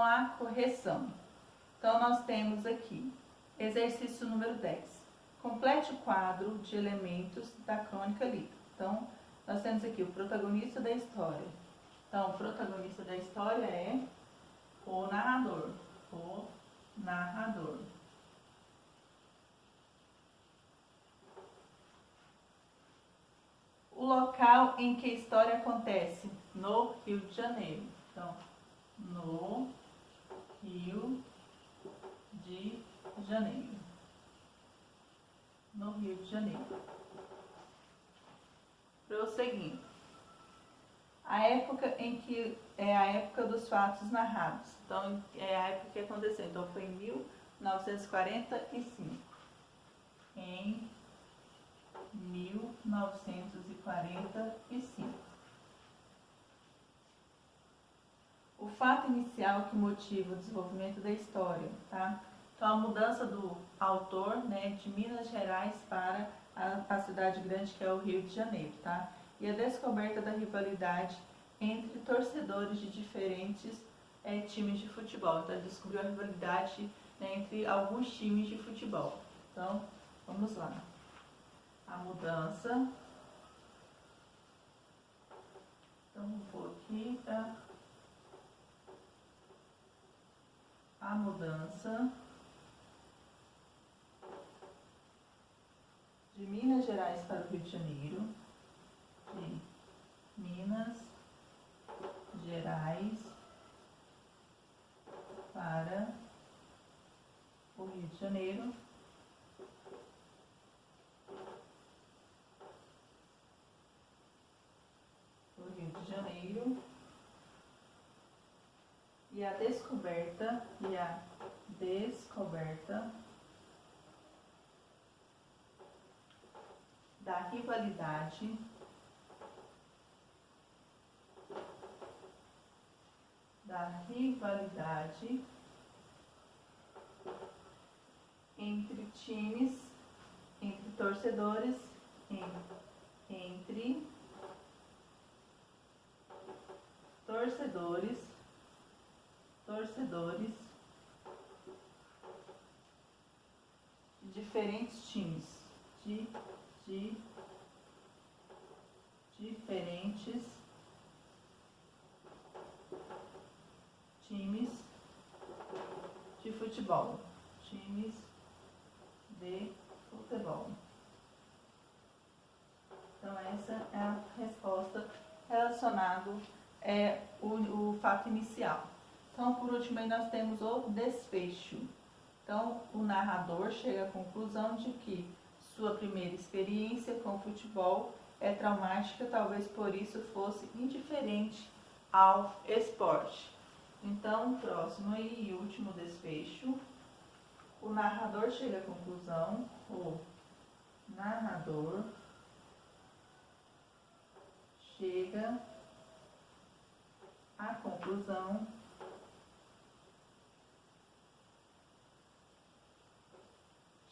com a correção. Então, nós temos aqui, exercício número 10. Complete o quadro de elementos da crônica lida. Então, nós temos aqui o protagonista da história. Então, o protagonista da história é o narrador. O narrador. O local em que a história acontece, no Rio de Janeiro. Então, no Rio de Janeiro. No Rio de Janeiro. Prosseguindo. A época em que é a época dos fatos narrados. Então, é a época que aconteceu. Então, foi em 1945. Em 1945. O fato inicial que motiva o desenvolvimento da história, tá? Então, a mudança do autor, né, de Minas Gerais para a cidade grande que é o Rio de Janeiro, tá? E a descoberta da rivalidade entre torcedores de diferentes times de futebol. Então, ele descobriu a rivalidade, né, entre alguns times de futebol. Então, vamos lá. A mudança. Então, vou aqui, tá? A mudança de Minas Gerais para o Rio de Janeiro. De Minas Gerais para o Rio de Janeiro. E a descoberta da rivalidade entre times, entre torcedores, entre torcedores de diferentes times, de diferentes times de futebol, Então, essa é a resposta relacionada o fato inicial. Então, por último, aí nós temos o desfecho. Então, o narrador chega à conclusão de que sua primeira experiência com o futebol é traumática, talvez por isso fosse indiferente ao esporte. Então, próximo e último desfecho. O narrador chega à conclusão,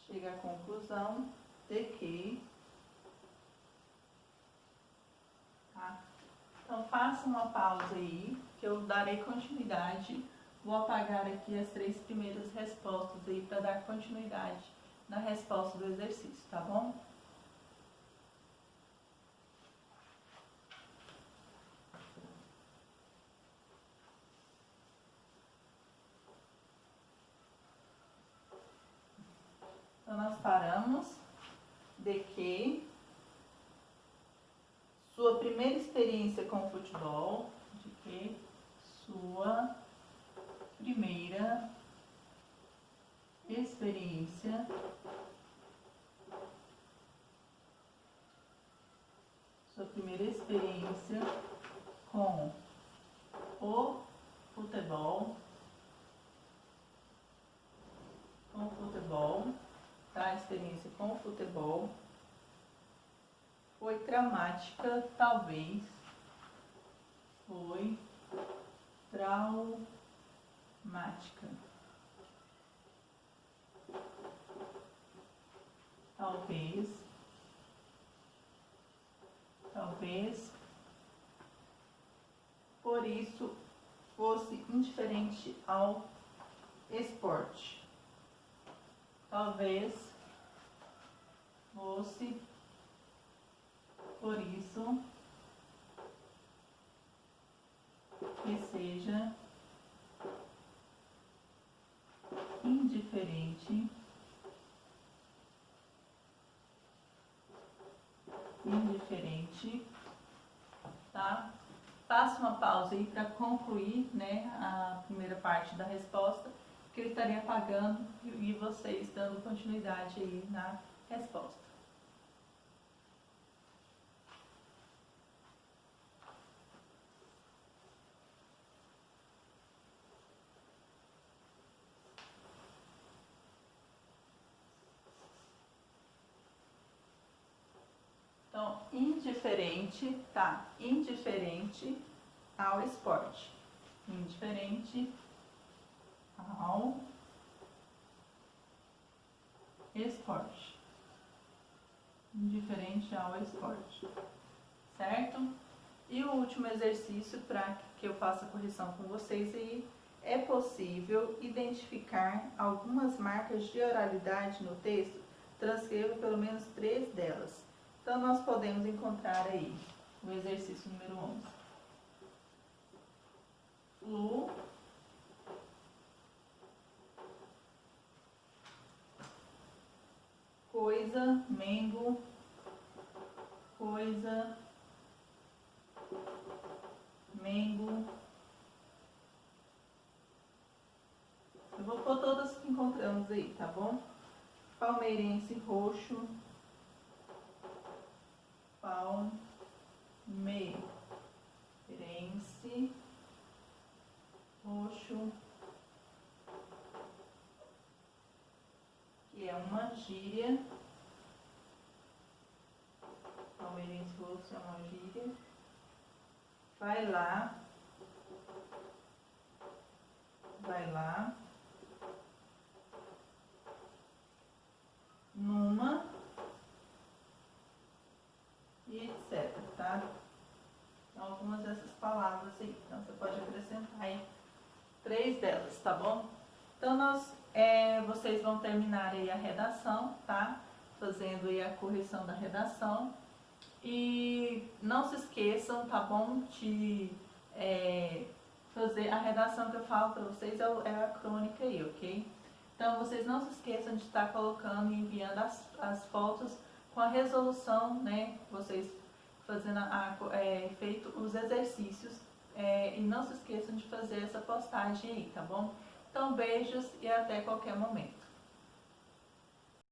chega à conclusão de que Então faça uma pausa aí, que eu darei continuidade. Vou apagar aqui as 3 primeiras respostas aí para dar continuidade na resposta do exercício, tá bom? Então, nós paramos de que sua primeira experiência com o futebol, sua primeira experiência com o futebol, tá? Experiência com o futebol foi traumática, talvez foi traumática. Talvez por isso fosse indiferente ao esporte. Talvez fosse por isso que seja indiferente tá? Faça uma pausa aí para concluir, né, a primeira parte da resposta, que eu estaria apagando e vocês dando continuidade aí na resposta. Então, indiferente, tá? Indiferente ao esporte. Indiferente ao esporte. Indiferente ao esporte. Certo? E o último exercício para que eu faça a correção com vocês aí. É possível identificar algumas marcas de oralidade no texto? Transcreva pelo menos 3 delas. Então, nós podemos encontrar aí o exercício número 11. Flu, coisa, mengo, coisa, mengo. Eu vou pôr todas que encontramos aí, tá bom? Palmeirense, roxo. Palmeirense, roxo, que é uma gíria. Palmeirense, roxo é uma gíria. Vai lá, numa, e etc, tá? Então, algumas dessas palavras aí. Então, você pode acrescentar aí 3 delas, tá bom? Então, vocês vão terminar aí a redação, tá? Fazendo aí a correção da redação. E não se esqueçam, tá bom? De fazer a redação que eu falo para vocês é a crônica aí, ok? Então, vocês não se esqueçam de estar colocando e enviando as fotos com a resolução, né? Vocês fazendo feito os exercícios e não se esqueçam de fazer essa postagem aí, tá bom? Então, beijos e até qualquer momento.